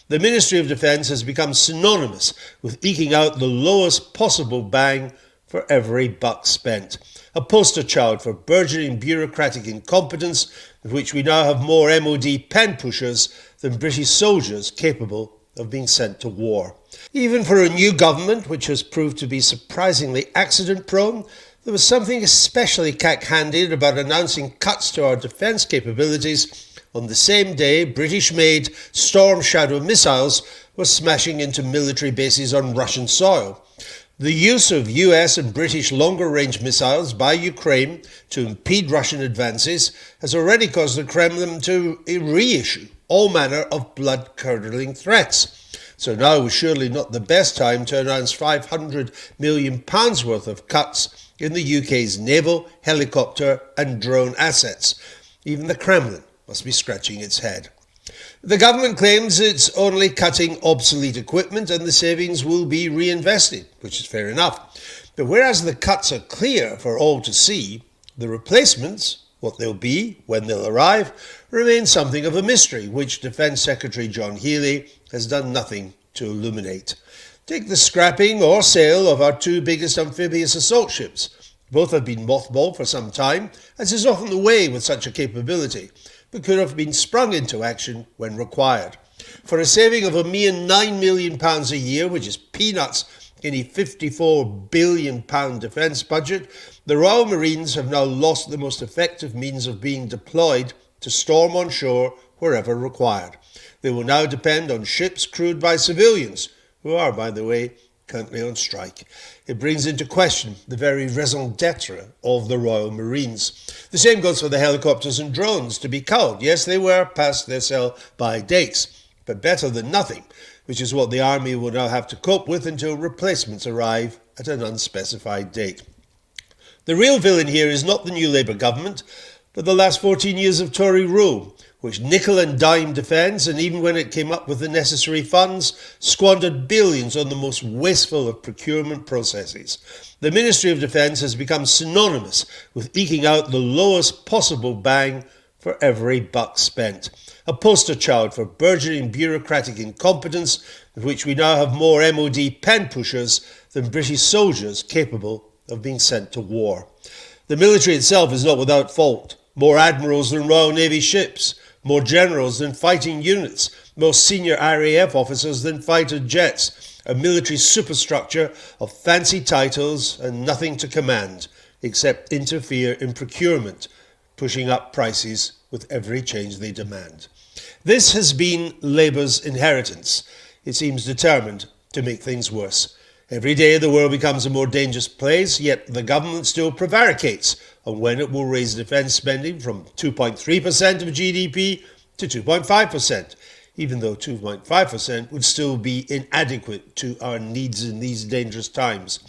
The Ministry of Defence has become synonymous with eking out the lowest possible bang for every buck spent. A poster child for burgeoning bureaucratic incompetence, of which we now have more MOD pen pushers than British soldiers capable of being sent to war. Even for a new government, which has proved to be surprisingly accident-prone, there was something especially cack-handed about announcing cuts to our defence capabilities on the same day British-made Storm Shadow missiles were smashing into military bases on Russian soil. The use of US and British longer-range missiles by Ukraine to impede Russian advances has already caused the Kremlin to reissue all manner of blood-curdling threats. So now was surely not the best time to announce £500 million worth of cuts in the UK's naval, helicopter and drone assets. Even the Kremlin must be scratching its head. The government claims it's only cutting obsolete equipment and the savings will be reinvested, which is fair enough. But whereas the cuts are clear for all to see, the replacements, what they'll be, when they'll arrive, remain something of a mystery, which Defence Secretary John Healey has done nothing to illuminate. Take the scrapping or sale of our two biggest amphibious assault ships. Both have been mothballed for some time, as is often the way with such a capability, but could have been sprung into action when required. For a saving of a mere £9 million a year, which is peanuts in a £54 billion defence budget, the Royal Marines have now lost the most effective means of being deployed to storm on shore wherever required. They will now depend on ships crewed by civilians, who are, by the way, currently on strike. It brings into question the very raison d'etre of the Royal Marines. The same goes for the helicopters and drones, to be culled. Yes, they were past their sell-by dates, but better than nothing, which is what the Army will now have to cope with until replacements arrive at an unspecified date. The real villain here is not the new Labour government, but the last 14 years of Tory rule, which nickel and dime defence, and even when it came up with the necessary funds, squandered billions on the most wasteful of procurement processes. The Ministry of Defence has become synonymous with eking out the lowest possible bang for every buck spent. A poster child for burgeoning bureaucratic incompetence, of which we now have more MOD pen pushers than British soldiers capable of being sent to war. The military itself is not without fault. More admirals than Royal Navy ships, more generals than fighting units, more senior RAF officers than fighter jets, a military superstructure of fancy titles and nothing to command, except interfere in procurement, pushing up prices with every change they demand. This has been Labour's inheritance. It seems determined to make things worse. Every day the world becomes a more dangerous place, yet the government still prevaricates on when it will raise defence spending from 2.3% of GDP to 2.5%, even though 2.5% would still be inadequate to our needs in these dangerous times.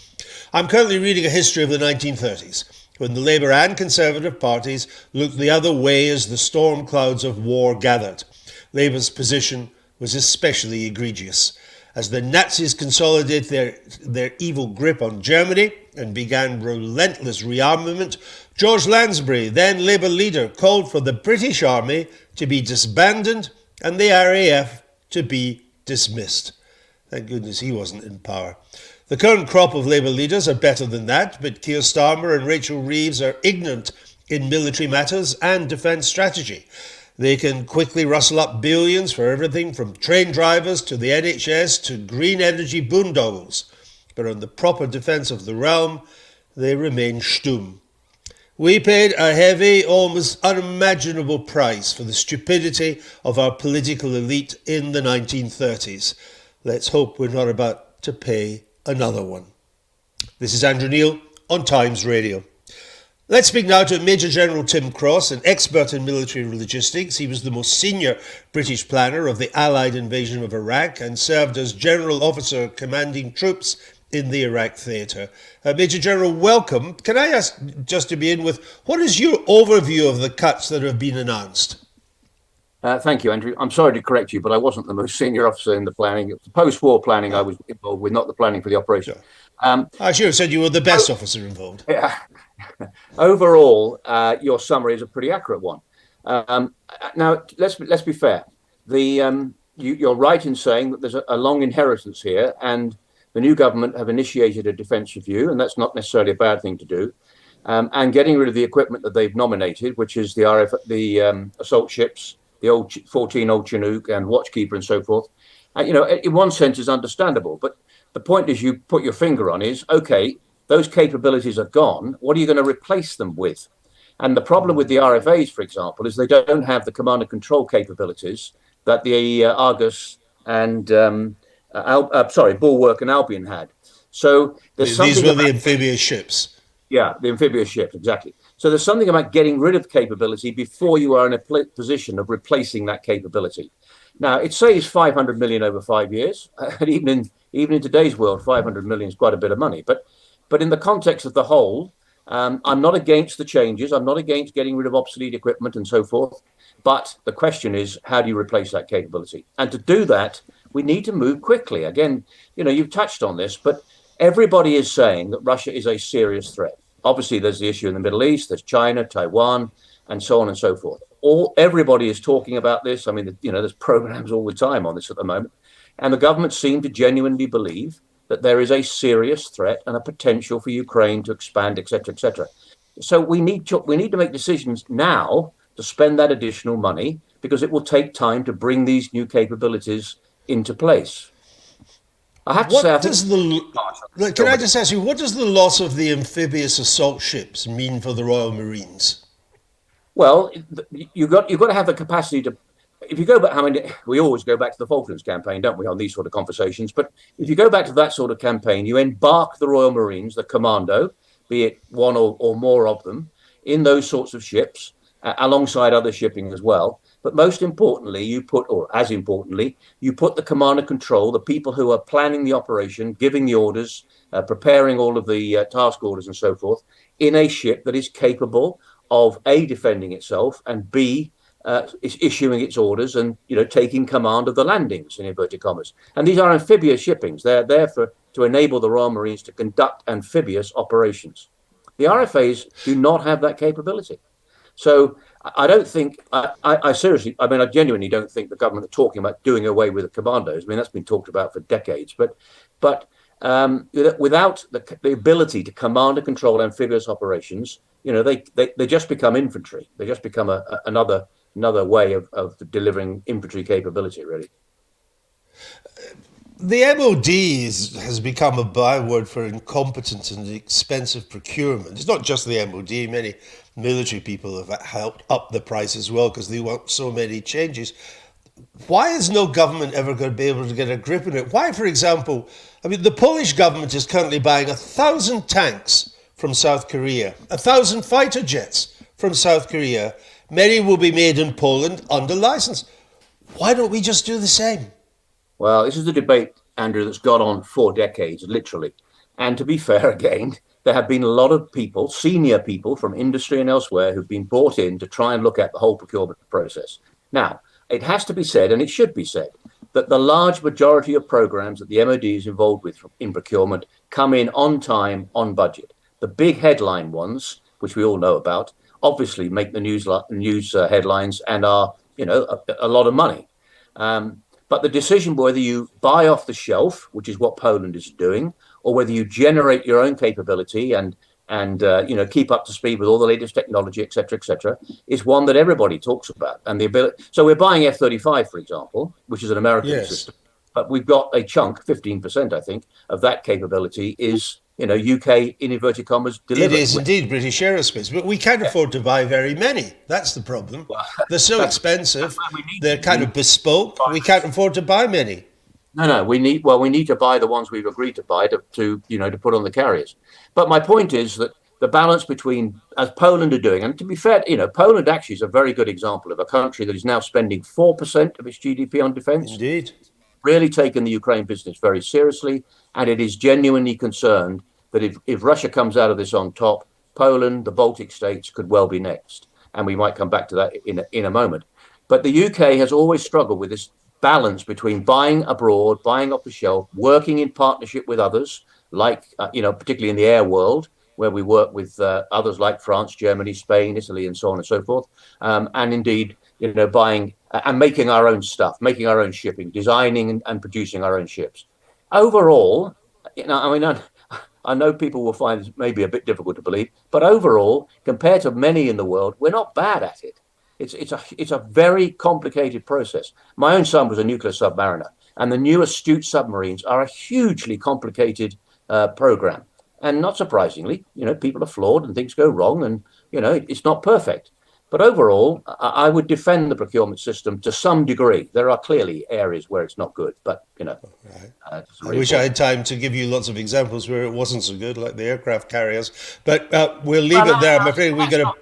I'm currently reading a history of the 1930s, when the Labour and Conservative parties looked the other way as the storm clouds of war gathered. Labour's position was especially egregious. As the Nazis consolidated their evil grip on Germany and began relentless rearmament, George Lansbury, then Labour leader, called for the British Army to be disbanded and the RAF to be dismissed. Thank goodness he wasn't in power. The current crop of Labour leaders are better than that, but Keir Starmer and Rachel Reeves are ignorant in military matters and defence strategy. They can quickly rustle up billions for everything from train drivers to the NHS to green energy boondoggles. But on the proper defence of the realm, they remain stum. We paid a heavy, almost unimaginable price for the stupidity of our political elite in the 1930s. Let's hope we're not about to pay another one. This is Andrew Neil on Times Radio. Let's speak now to Major General Tim Cross, an expert in military logistics. He was the most senior British planner of the Allied invasion of Iraq and served as General Officer commanding troops in the Iraq theatre. Major General, welcome. Can I ask, just to begin with, what is your overview of the cuts that have been announced? Thank you, Andrew. I'm sorry to correct you, but I wasn't the most senior officer in the planning. The post-war planning I was involved with, not the planning for the operation. Sure. I should have said you were the best officer involved. Yeah. Overall, your summary is a pretty accurate one. Now, let's be fair. The you're right in saying that there's a long inheritance here, and the new government have initiated a defence review, and that's not necessarily a bad thing to do. And getting rid of the equipment that they've nominated, which is the assault ships, the old 14 old Chinook and Watchkeeper and so forth. In one sense, is understandable. But the point is, you put your finger on is, okay, those capabilities are gone. What are you going to replace them with? And the problem with the RFAs, for example, is they don't have the command and control capabilities that the Argus and Bulwark and Albion had. So there's These something were about, the amphibious ships. yeah, the amphibious ships, exactly. So there's something about getting rid of capability before you are in a position of replacing that capability. Now, it saves 500 million over 5 years, and even in today's world, 500 million is quite a bit of money. But in the context of the whole, I'm not against the changes. I'm not against getting rid of obsolete equipment and so forth. But the question is, how do you replace that capability? And to do that, we need to move quickly. Again, you've touched on this, but everybody is saying that Russia is a serious threat. Obviously, there's the issue in the Middle East, there's China, Taiwan, and so on and so forth. Everybody is talking about this. I mean, there's programs all the time on this at the moment. And the government seem to genuinely believe that there is a serious threat and a potential for Ukraine to expand, etc., etc. So we need to make decisions now to spend that additional money, because it will take time to bring these new capabilities into place. I have to say, I think. Can I just ask you, what does the loss of the amphibious assault ships mean for the Royal Marines? Well, you've got to have the capacity to. If you go back, we always go back to the Falklands campaign, don't we, on these sort of conversations? But if you go back to that sort of campaign, you embark the Royal Marines, the commando, be it one or more of them, in those sorts of ships, alongside other shipping as well. But most importantly, you put the command and control, the people who are planning the operation, giving the orders, preparing all of the task orders and so forth, in a ship that is capable of A, defending itself, and B, is issuing its orders and taking command of the landings, in inverted commas. And these are amphibious shippings. They're there to enable the Royal Marines to conduct amphibious operations. The RFAs do not have that capability. So I don't think, I seriously, I genuinely don't think the government are talking about doing away with the commandos. I mean, that's been talked about for decades. But without the ability to command and control amphibious operations, they just become infantry. They just become another way of delivering infantry capability, really. The MOD has become a byword for incompetent and expensive procurement. It's not just the MOD. Many military people have helped up the price as well because they want so many changes. Why is no government ever going to be able to get a grip on it? Why, for example, the Polish government is currently buying 1,000 tanks from South Korea, 1,000 fighter jets from South Korea. Many will be made in Poland under license. Why don't we just do the same? Well, this is a debate, Andrew, that's gone on for decades, literally. And to be fair, again, there have been a lot of people, senior people from industry and elsewhere, who've been brought in to try and look at the whole procurement process. Now, it has to be said, and it should be said, that the large majority of programs that the MOD is involved with in procurement come in on time, on budget. The big headline ones, which we all know about, obviously make the news headlines and are, a lot of money. But the decision whether you buy off the shelf, which is what Poland is doing, or whether you generate your own capability and keep up to speed with all the latest technology, et cetera, is one that everybody talks about. And the ability. So we're buying F-35, for example, which is an American system, but we've got a chunk, 15%, I think, of that capability is UK, in inverted commas, delivered. It is indeed British aerospace, but we can't afford to buy very many. That's the problem. Well, they're so expensive. They're kind of bespoke. We can't afford to buy many. No. We need to buy the ones we've agreed to buy to put on the carriers. But my point is that the balance between, as Poland are doing, and to be fair, Poland actually is a very good example of a country that is now spending 4% of its GDP on defence. Indeed. Really taken the Ukraine business very seriously, and it is genuinely concerned that if Russia comes out of this on top, Poland, the Baltic states could well be next. And we might come back to that in a moment. But the UK has always struggled with this balance between buying abroad, buying off the shelf, working in partnership with others, like, particularly in the air world, where we work with others like France, Germany, Spain, Italy, and so on and so forth. And indeed, buying and making our own stuff, making our own shipping, designing and producing our own ships. Overall, I know people will find this maybe a bit difficult to believe, but overall, compared to many in the world, we're not bad at it. It's a very complicated process. My own son was a nuclear submariner, and the new astute submarines are a hugely complicated program. And not surprisingly, people are flawed and things go wrong, and it's not perfect. But overall, I would defend the procurement system to some degree. There are clearly areas where it's not good, but Right. I wish I had time to give you lots of examples where it wasn't so good, like the aircraft carriers. But we'll leave it there. I'm afraid we've got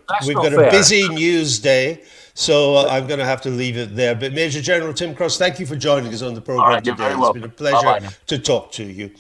a busy news day, so I'm going to have to leave it there. But Major General Tim Cross, thank you for joining us on the All program right, you're today. very It's been a welcome. pleasure Bye-bye now. to talk to you.